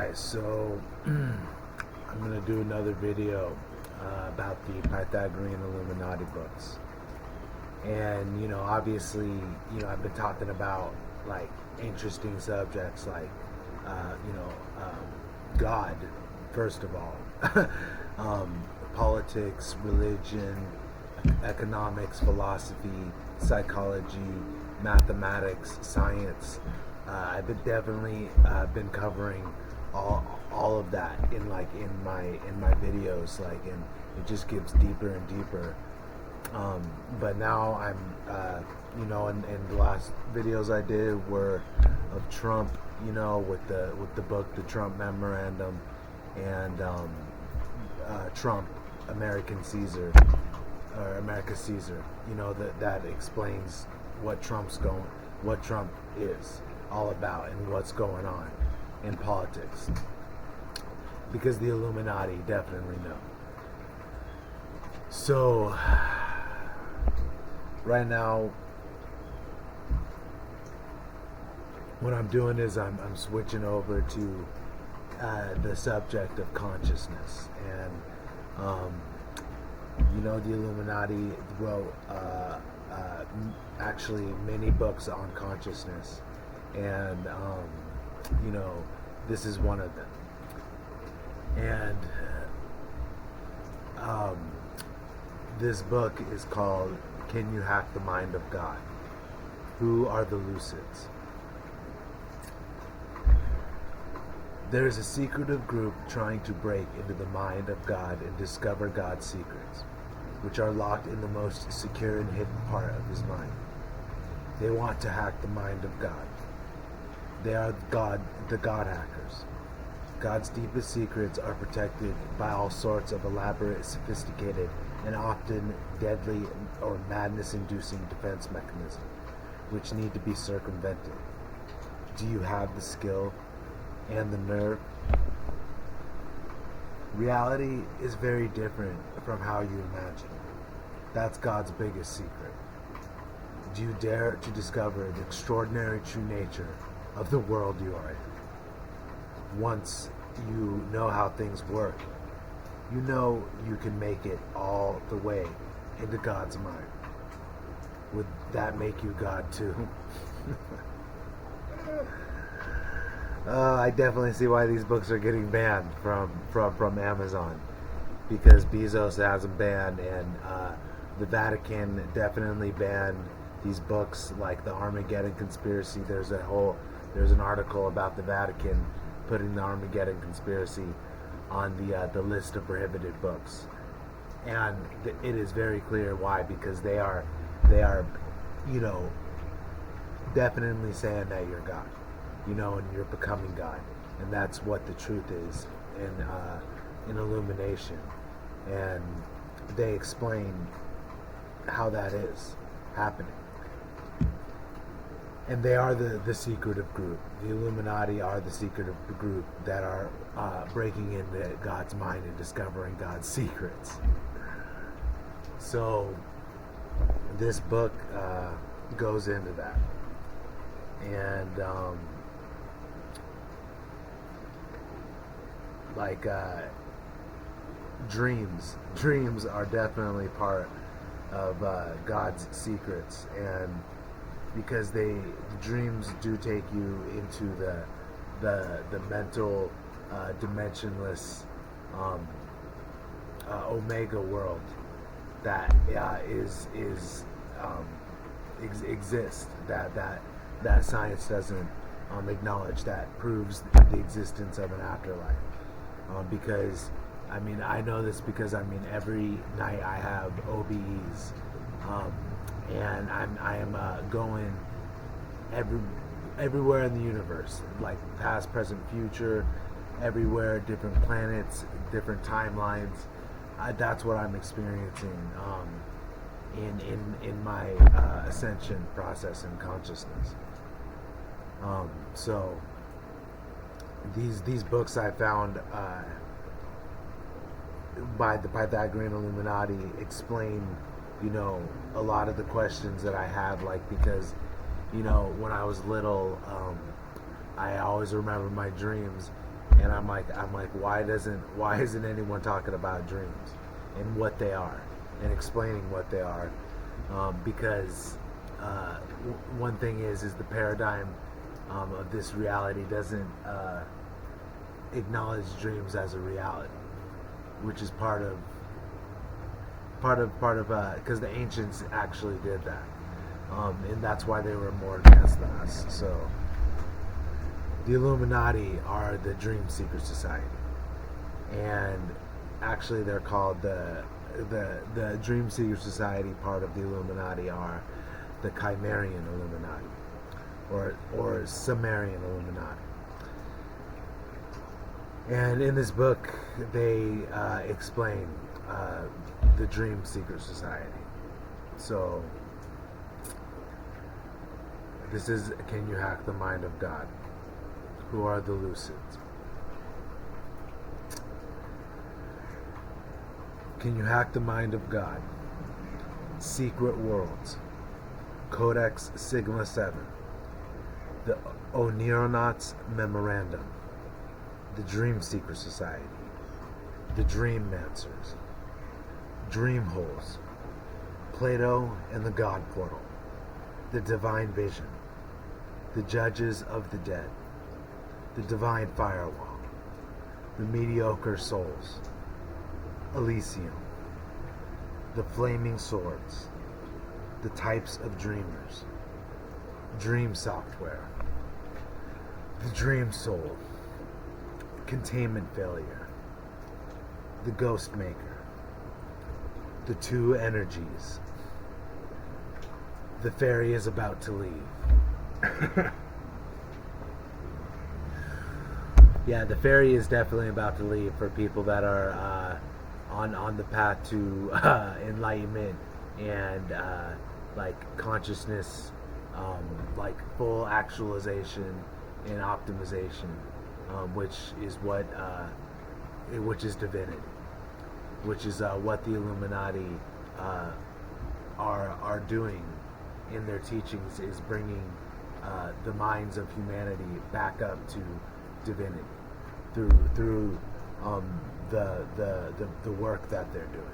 guys, so I'm going to do another video about the Pythagorean Illuminati books. And, obviously, I've been talking about, like, interesting subjects like, God, first of all, politics, religion, economics, philosophy, psychology, mathematics, science. I've been definitely been covering all of that in my videos, and it just gets deeper and deeper. But now I'm and the last videos I did were of Trump, with the book The Trump Memorandum, and Trump, American Caesar, or America Caesar. That explains what Trump is all about and what's going on in politics, because the Illuminati definitely know. So right now what I'm doing is I'm switching over to the subject of consciousness. And the Illuminati wrote actually many books on consciousness, and this is one of them. And this book is called Can You Hack the Mind of God? Who are the Lucids? There is a secretive group trying to break into the mind of God and discover God's secrets, which are locked in the most secure and hidden part of his mind. They want to hack the mind of God. They are the God hackers. God's deepest secrets are protected by all sorts of elaborate, sophisticated, and often deadly or madness-inducing defense mechanisms, which need to be circumvented. Do you have the skill and the nerve? Reality is very different from how you imagine. That's God's biggest secret. Do you dare to discover the extraordinary true nature of the world you are in? Once you know how things work, you can make it all the way into God's mind. Would that make you God too? I definitely see why these books are getting banned from Amazon, because Bezos has them banned, and the Vatican definitely banned these books, like the Armageddon Conspiracy. There's an article about the Vatican putting the Armageddon Conspiracy on the list of prohibited books, and it is very clear why, because they are definitely saying that you're God, and you're becoming God, and that's what the truth is in Illumination, and they explain how that is happening. And they are the secretive group. The Illuminati are the secretive group that are breaking into God's mind and discovering God's secrets. So this book goes into that. And dreams are definitely part of God's secrets, and because the dreams do take you into the mental dimensionless omega world that exists, that science doesn't acknowledge, that proves the existence of an afterlife. Because I know this because every night I have OBEs, and I am going everywhere in the universe, like past, present, future, everywhere, different planets, different timelines. That's what I'm experiencing in my ascension process in consciousness. So these books I found by the Pythagorean Illuminati explain a lot of the questions that I have, because when I was little, I always remember my dreams, And I'm like, why isn't anyone talking about dreams and what they are and explaining what they are? Because one thing is the paradigm of this reality doesn't acknowledge dreams as a reality, which is part of because the ancients actually did that, and that's why they were more advanced than us. So the Illuminati are the Dream Seeker Society, and actually they're called the Dream Seeker Society. Part of the Illuminati are the Chimerian Illuminati, or Sumerian Illuminati. And in this book, they explain the Dream Seeker Society. So this is Can You Hack the Mind of God? Who are the Lucids? Can you hack the mind of God? Secret Worlds. Codex Sigma 7. The Oneironauts Memorandum. The Dream Seeker Society. The Dream Mancers. Dream Holes. Plato and the God Portal. The Divine Vision. The Judges of the Dead. The Divine Firewall. The Mediocre Souls. Elysium. The Flaming Swords. The Types of Dreamers. Dream Software. The Dream Soul. Containment Failure. The Ghost Maker. The Two Energies. The Fairy is about to leave. Yeah, the fairy is definitely about to leave for people that are on the path to enlightenment and like consciousness, like full actualization and optimization, which is divinity, which is what the Illuminati are doing in their teachings, is bringing the minds of humanity back up to divinity through the work that they're doing.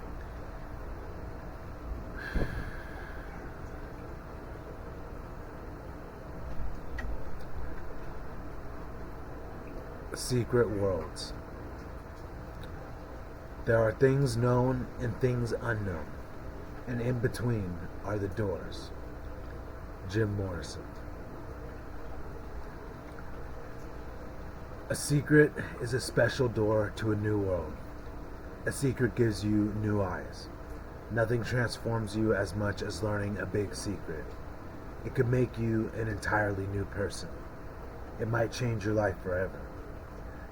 Secret Worlds. There are things known and things unknown, and in between are the doors. Jim Morrison. A secret is a special door to a new world. A secret gives you new eyes. Nothing transforms you as much as learning a big secret. It could make you an entirely new person. It might change your life forever.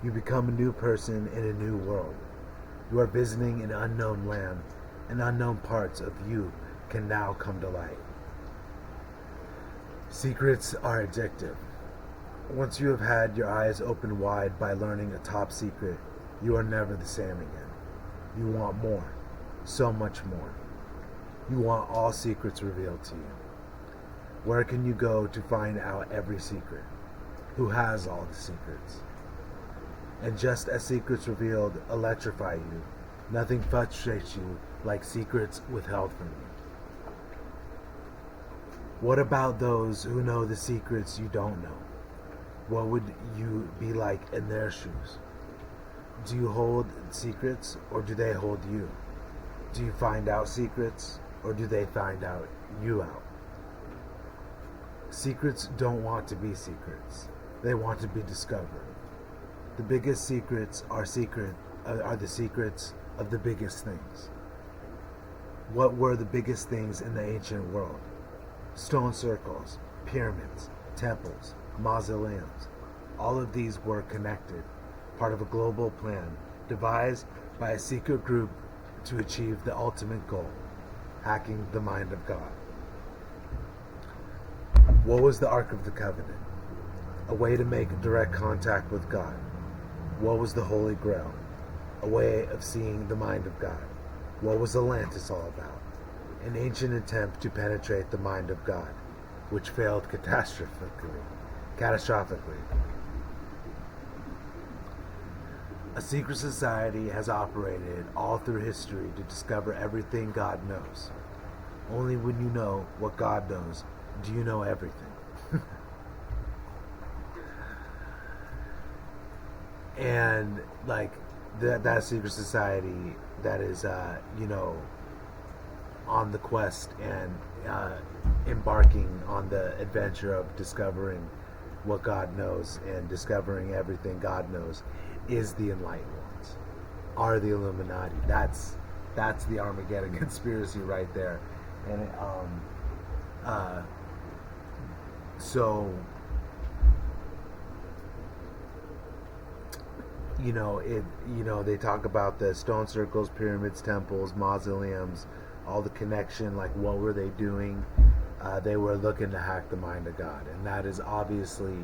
You become a new person in a new world. You are visiting an unknown land, and unknown parts of you can now come to light. Secrets are addictive. Once you have had your eyes opened wide by learning a top secret, you are never the same again. You want more, so much more. You want all secrets revealed to you. Where can you go to find out every secret? Who has all the secrets? And just as secrets revealed electrify you, nothing frustrates you like secrets withheld from you. What about those who know the secrets you don't know? What would you be like in their shoes? Do you hold secrets, or do they hold you? Do you find out secrets, or do they find out you out? Secrets don't want to be secrets. They want to be discovered. The biggest secrets are the secrets of the biggest things. What were the biggest things in the ancient world? Stone circles, pyramids, temples, mausoleums. All of these were connected, part of a global plan devised by a secret group to achieve the ultimate goal, hacking the mind of God. What was the Ark of the Covenant? A way to make direct contact with God. What was the Holy Grail? A way of seeing the mind of God. What was Atlantis all about? An ancient attempt to penetrate the mind of God, which failed catastrophically. A secret society has operated all through history to discover everything God knows. Only when you know what God knows do you know everything. And like that secret society that is on the quest and embarking on the adventure of discovering what God knows and discovering everything God knows is the enlightened ones, are the Illuminati. That's the Armageddon conspiracy right there. And so they talk about the stone circles, pyramids, temples, mausoleums, all the connection. Like, what were they doing? They were looking to hack the mind of God, and that is obviously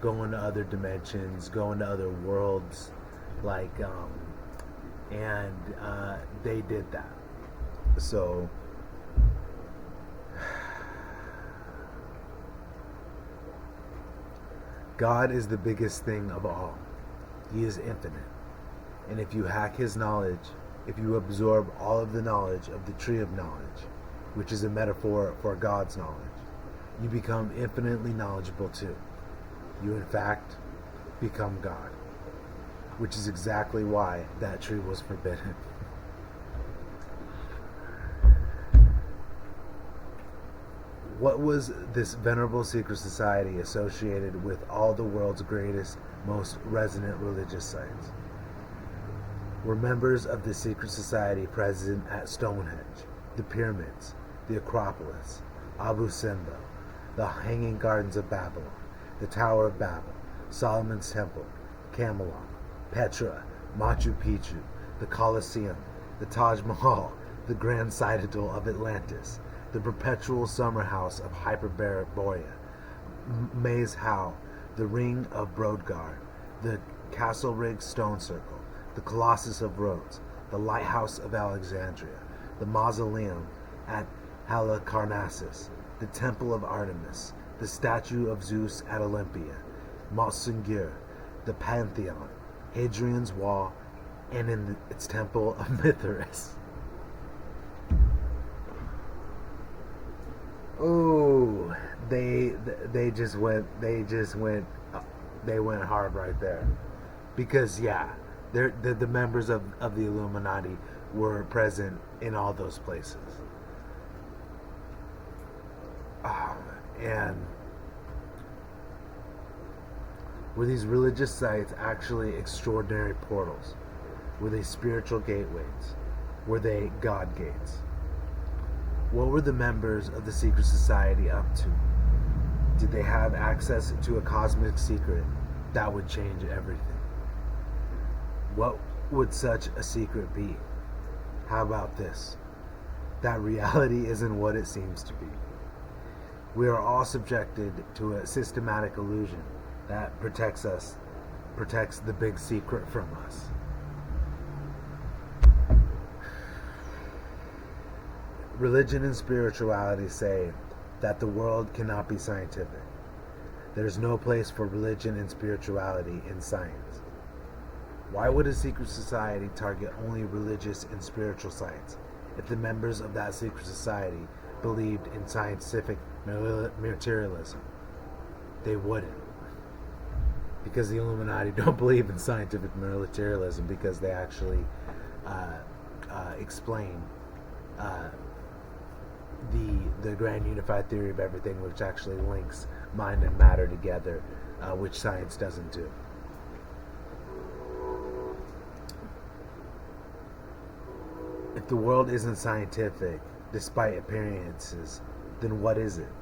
going to other dimensions, going to other worlds, and they did that. So God is the biggest thing of all. He is infinite. And if you hack his knowledge, if you absorb all of the knowledge of the tree of knowledge, which is a metaphor for God's knowledge, you become infinitely knowledgeable too. You, in fact, become God, which is exactly why that tree was forbidden. What was this venerable secret society associated with all the world's greatest, most resonant religious sites? Were members of the secret society present at Stonehenge, the pyramids, the Acropolis, Abu Simbel, the Hanging Gardens of Babylon, the Tower of Babel, Solomon's Temple, Camelot, Petra, Machu Picchu, the Colosseum, the Taj Mahal, the Grand Citadel of Atlantis, the perpetual summer house of Hyperborea, Maze Howe, the Ring of Brodgar, the Castle Rig Stone Circle, the Colossus of Rhodes, the Lighthouse of Alexandria, the Mausoleum at Halicarnassus, the Temple of Artemis, the statue of Zeus at Olympia, Mont Singur, the Pantheon, Hadrian's Wall, and in its temple of Mithras. Oh, they went hard right there, because the members of the Illuminati were present in all those places. And were these religious sites actually extraordinary portals? Were they spiritual gateways? Were they God gates? What were the members of the secret society up to? Did they have access to a cosmic secret that would change everything? What would such a secret be? How about this? That reality isn't what it seems to be. We are all subjected to a systematic illusion that protects the big secret from us. Religion and spirituality say that the world cannot be scientific. There is no place for religion and spirituality in science. Why would a secret society target only religious and spiritual sites if the members of that secret society believed in scientific materialism? They wouldn't. Because the Illuminati don't believe in scientific materialism, because they actually explain the grand unified theory of everything, which actually links mind and matter together, which science doesn't do. If the world isn't scientific, despite appearances, then what is it?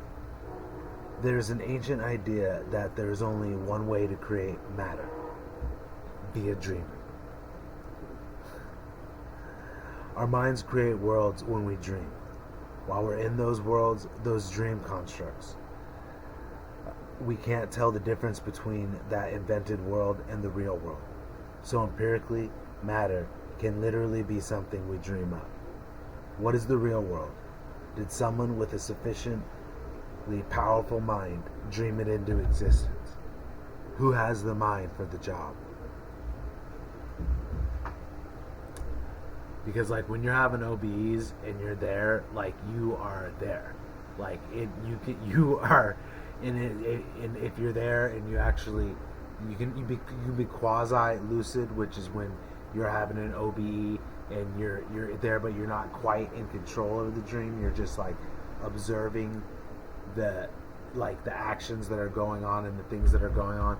There is an ancient idea that there is only one way to create matter: via dreaming. Our minds create worlds when we dream. While we're in those worlds, those dream constructs, we can't tell the difference between that invented world and the real world. So empirically, matter can literally be something we dream up. What is the real world? Did someone with a sufficiently powerful mind dream it into existence? Who has the mind for the job? because like when you're having OBEs and you're there, like you are there, like you are in it, and if you're there and you actually you be quasi lucid, which is when you're having an OBE and you're there, but you're not quite in control of the dream. You're just like observing the the actions that are going on and the things that are going on.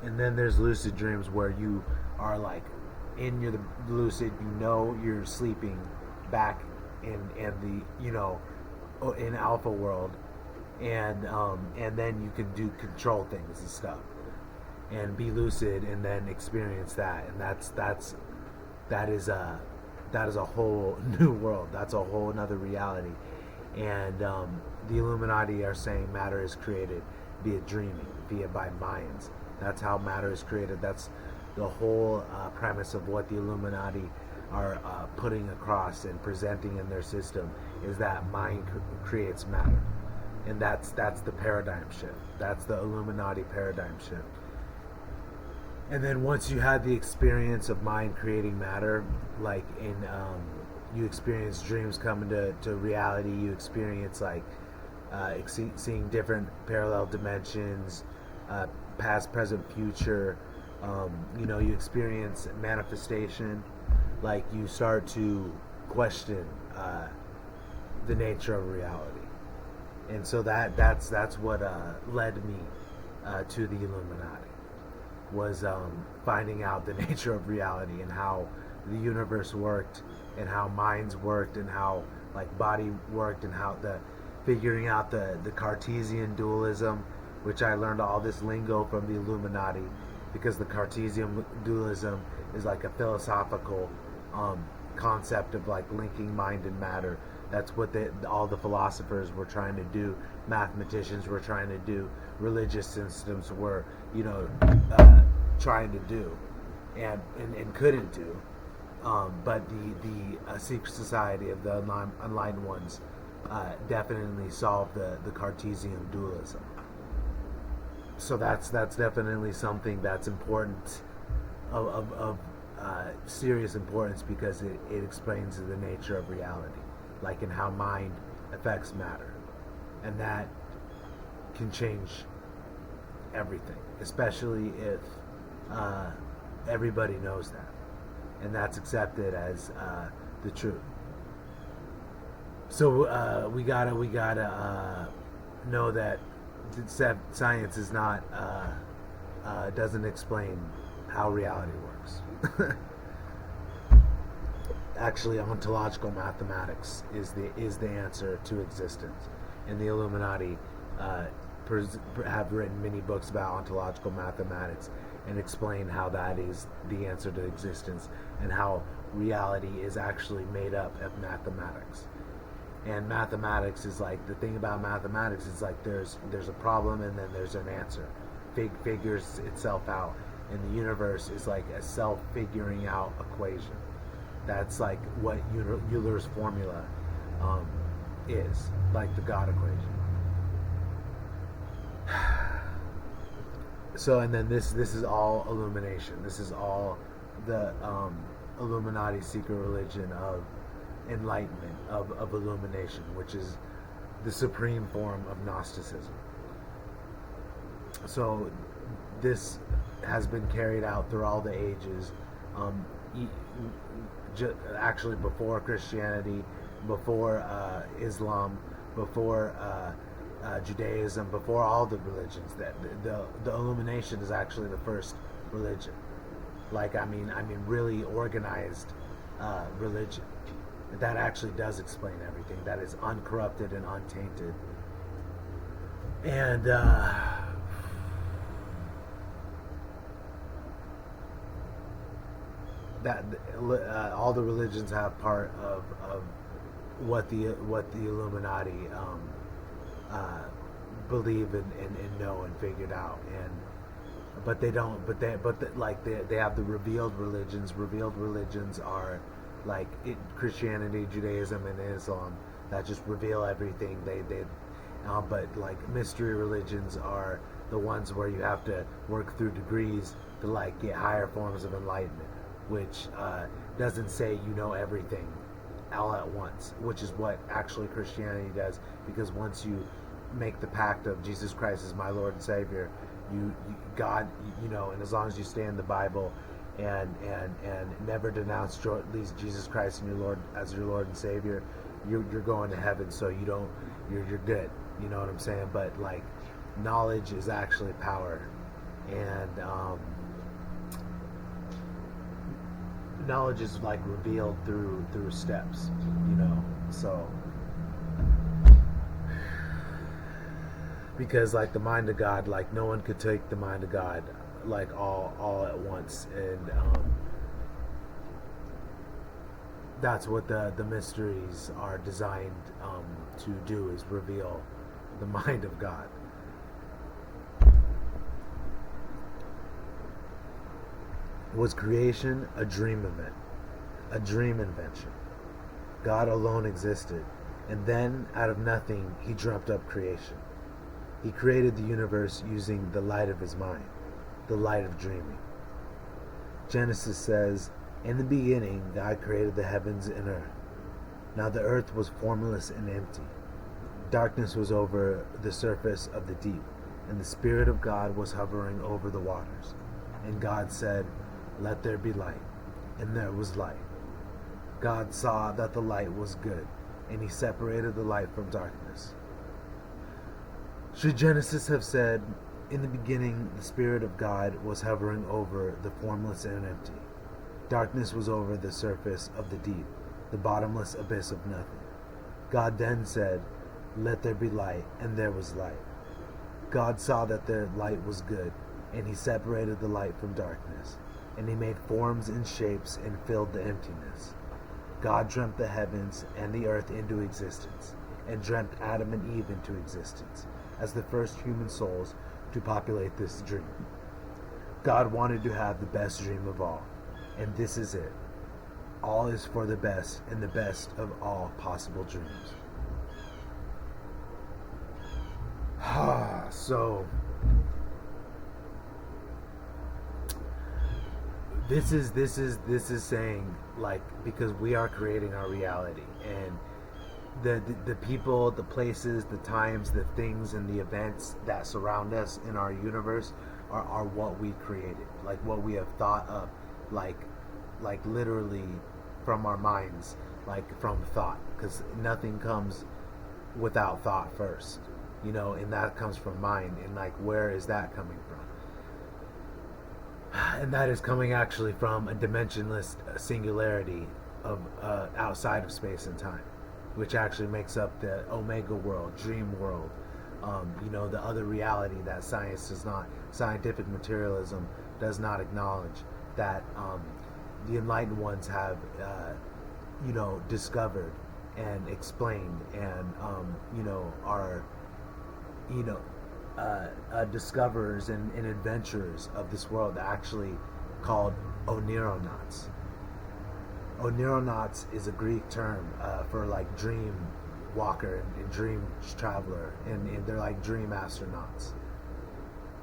And then there's lucid dreams where you are like in your the lucid, you're sleeping back in the in alpha world, and then you can do control things and stuff and be lucid and then experience that. And that is a whole new world. That's a whole another reality. And the Illuminati are saying matter is created via dreaming, via by minds. That's how matter is created. That's the whole premise of what the Illuminati are putting across and presenting in their system, is that mind creates matter. And that's the paradigm shift. That's the Illuminati paradigm shift. And then once you had the experience of mind creating matter, like in you experience dreams coming to reality, you experience like seeing different parallel dimensions, past, present, future. You experience manifestation. Like you start to question the nature of reality. And so that's what led me to the Illuminati, was finding out the nature of reality and how the universe worked and how minds worked and how like body worked, and how figuring out the Cartesian dualism, which I learned all this lingo from the Illuminati, because the Cartesian dualism is like a philosophical concept of like linking mind and matter. That's what all the philosophers were trying to do, mathematicians were trying to do, religious systems were trying to do and couldn't do. But the secret society of the enlightened ones definitely solved the Cartesian dualism. So that's definitely something that's important, of serious importance, because it explains the nature of reality, like in how mind affects matter, and that can change everything, especially if everybody knows that, and that's accepted as the truth. So we gotta know that science is not doesn't explain how reality works. Actually, ontological mathematics is the answer to existence, and the Illuminati have written many books about ontological mathematics and explain how that is the answer to existence, and how reality is actually made up of mathematics. And mathematics is like, the thing about mathematics is like there's a problem and then there's an answer. Figures itself out, and the universe is like a self-figuring out equation. That's like what Euler's formula is, like the God equation. So, and then this is all illumination. This is all the Illuminati secret religion of enlightenment, of illumination, which is the supreme form of Gnosticism. So this has been carried out through all the ages, actually before Christianity, before Islam, before Judaism, before all the religions. That the illumination is actually the first religion. Like I mean really organized religion. That actually does explain everything. That is uncorrupted and untainted. And that all the religions have part of what the Illuminati believe and know and figured out. And but they don't. They have the revealed religions. Revealed religions are like Christianity, Judaism, and Islam, that just reveal everything. But like mystery religions are the ones where you have to work through degrees to like get higher forms of enlightenment, which doesn't say you know everything all at once, which is what actually Christianity does. Because once you make the pact of Jesus Christ as my Lord and Savior, God, and as long as you stay in the Bible and never denounce Jesus Christ and your Lord and Savior, you're going to heaven. So you're good. You know what I'm saying? But like, knowledge is actually power, and knowledge is like revealed through steps. So because like the mind of God, like no one could take the mind of God like all at once, and that's what the mysteries are designed to do, is reveal the mind of God. Was creation a dream event, a dream invention? God alone existed, and then out of nothing he dreamt up creation. He created the universe using the light of his mind, the light of dreaming. Genesis says, "In the beginning God created the heavens and earth. Now the earth was formless and empty. Darkness was over the surface of the deep, and the Spirit of God was hovering over the waters. And God said, 'Let there be light.' And there was light. God saw that the light was good, and he separated the light from darkness." Should Genesis have said, "In the beginning the Spirit of God was hovering over the formless and empty. Darkness was over the surface of the deep, the bottomless abyss of nothing. God then said, 'Let there be light,' and there was light. God saw that the light was good, and he separated the light from darkness. And he made forms and shapes and filled the emptiness. God dreamt the heavens and the earth into existence, and dreamt Adam and Eve into existence as the first human souls to populate this dream. God wanted to have the best dream of all, and this is it. All is for the best, and the best of all possible dreams." So this is saying, like, because we are creating our reality, and the people, the places, the times, the things, and the events that surround us in our universe are what we created, like what we have thought of, like literally from our minds, like from thought, because nothing comes without thought first, and that comes from mind. And like, where is that coming from? And that is coming actually from a dimensionless singularity of outside of space and time, which actually makes up the omega world, dream world, the other reality that scientific materialism does not acknowledge, that the enlightened ones have discovered and explained, and are discoverers and adventurers of this world, actually called oneironauts. Oneironauts is a Greek term for like dream walker and dream traveler, and they're like dream astronauts.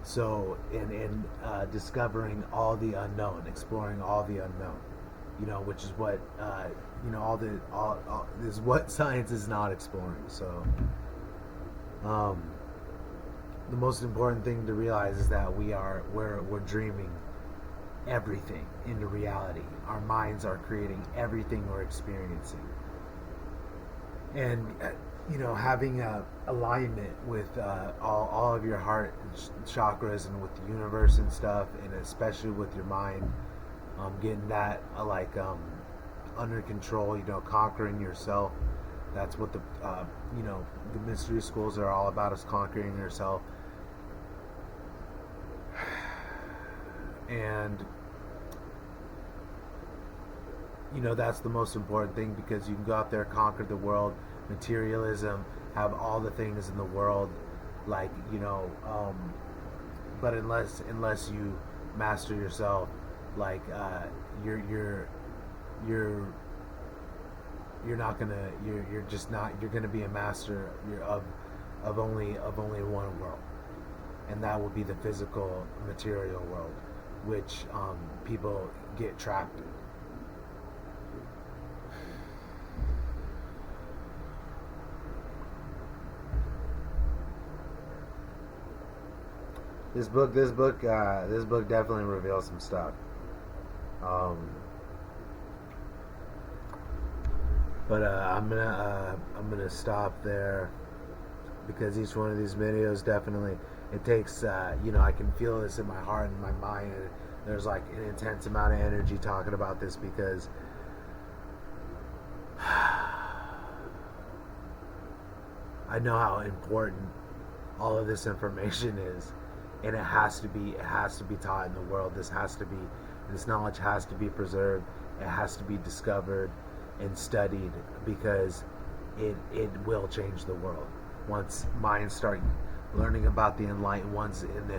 So in discovering all the unknown, exploring all the unknown, which is what all is what science is not exploring. So the most important thing to realize is that we're dreaming everything into reality. Our minds are creating everything we're experiencing, and having a alignment with all of your heart chakras and with the universe and stuff, and especially with your mind, getting that under control, conquering yourself. That's what the mystery schools are all about, is conquering yourself. And that's the most important thing, because you can go out there, conquer the world, materialism, have all the things in the world, but unless you master yourself, you're not gonna, you're just not, you're gonna be a master of only one world, and that will be the physical material world, which people get trapped in. this book definitely reveals some stuff. Um, but I'm gonna stop there because each one of these videos definitely it takes I can feel this in my heart and my mind. And there's like an intense amount of energy talking about this because I know how important all of this information is, and it has to be taught in the world. This knowledge has to be preserved. It has to be discovered and studied because it will change the world once minds start learning about the enlightened ones in the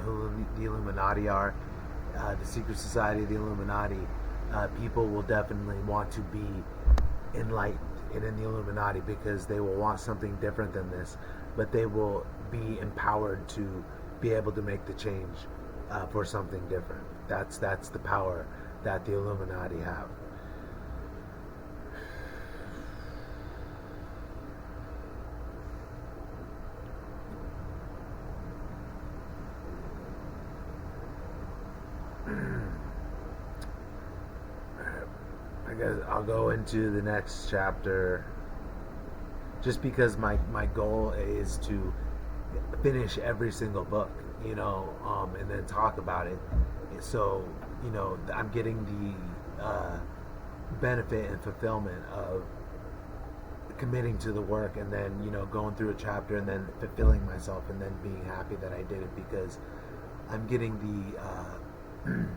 Illuminati are the secret society of the Illuminati. People will definitely want to be enlightened and in the Illuminati because they will want something different than this, but they will be empowered to be able to make the change for something different. That's the power that the Illuminati have. I guess I'll go into the next chapter just because my goal is to finish every single book, and then talk about it. So, I'm getting the benefit and fulfillment of committing to the work and then, going through a chapter and then fulfilling myself and then being happy that I did it because I'm getting the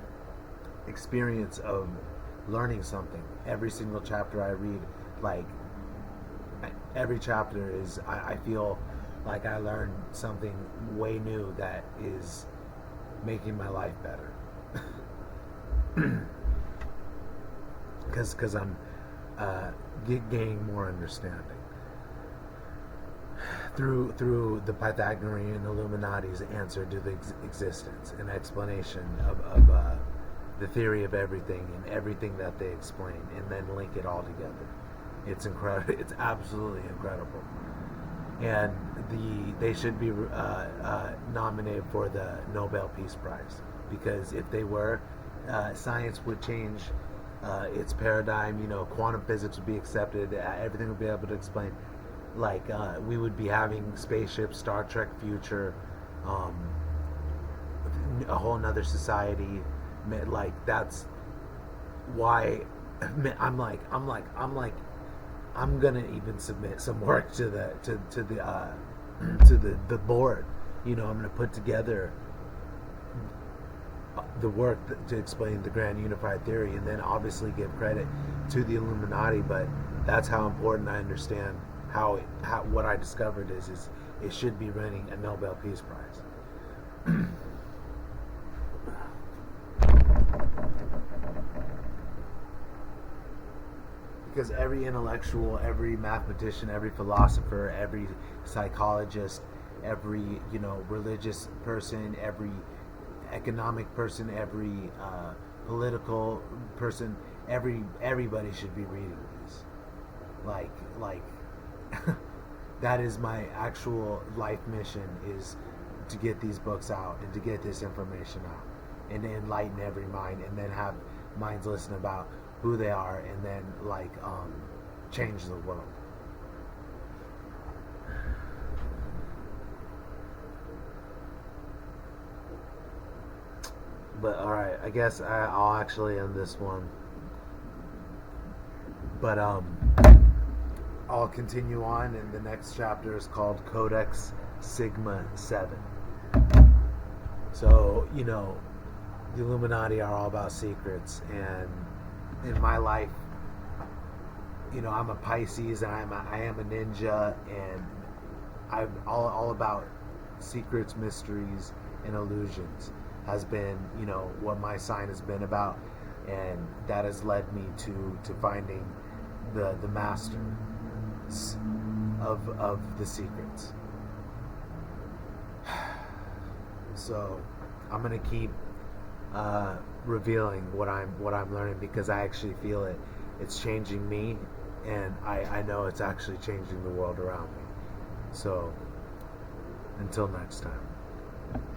experience of learning something. Every single chapter I read, like every chapter is, I feel like I learned something way new that is making my life better. Because I'm gaining more understanding through the Pythagorean Illuminati's answer to the existence, an explanation of the theory of everything and everything that they explain, and then link it all together. It's incredible. It's absolutely incredible. And they should be nominated for the Nobel Peace Prize because if they were, science would change its paradigm. Quantum physics would be accepted. Everything would be able to explain. Like we would be having spaceships, Star Trek future, a whole nother society. Like that's why I'm gonna even submit some work to the board. I'm gonna put together the work to explain the grand unified theory, and then obviously give credit to the Illuminati. But that's how important I understand how what I discovered is it should be winning a Nobel Peace Prize. Because every intellectual, every mathematician, every philosopher, every psychologist, every religious person, every economic person, every political person, everybody should be reading these. Like that is my actual life mission, is to get these books out and to get this information out and to enlighten every mind, and then have minds listen about who they are, and then change the world. But alright, I guess I'll actually end this one. But I'll continue on, and the next chapter is called Codex Sigma 7. So, the Illuminati are all about secrets, and in my life, I'm a Pisces, and I am a ninja, and I'm all about secrets, mysteries, and illusions. Has been, what my sign has been about, and that has led me to finding the master of the secrets. So I'm gonna keep revealing what I'm learning, because I actually feel it. It's changing me, and I know it's actually changing the world around me. So until next time.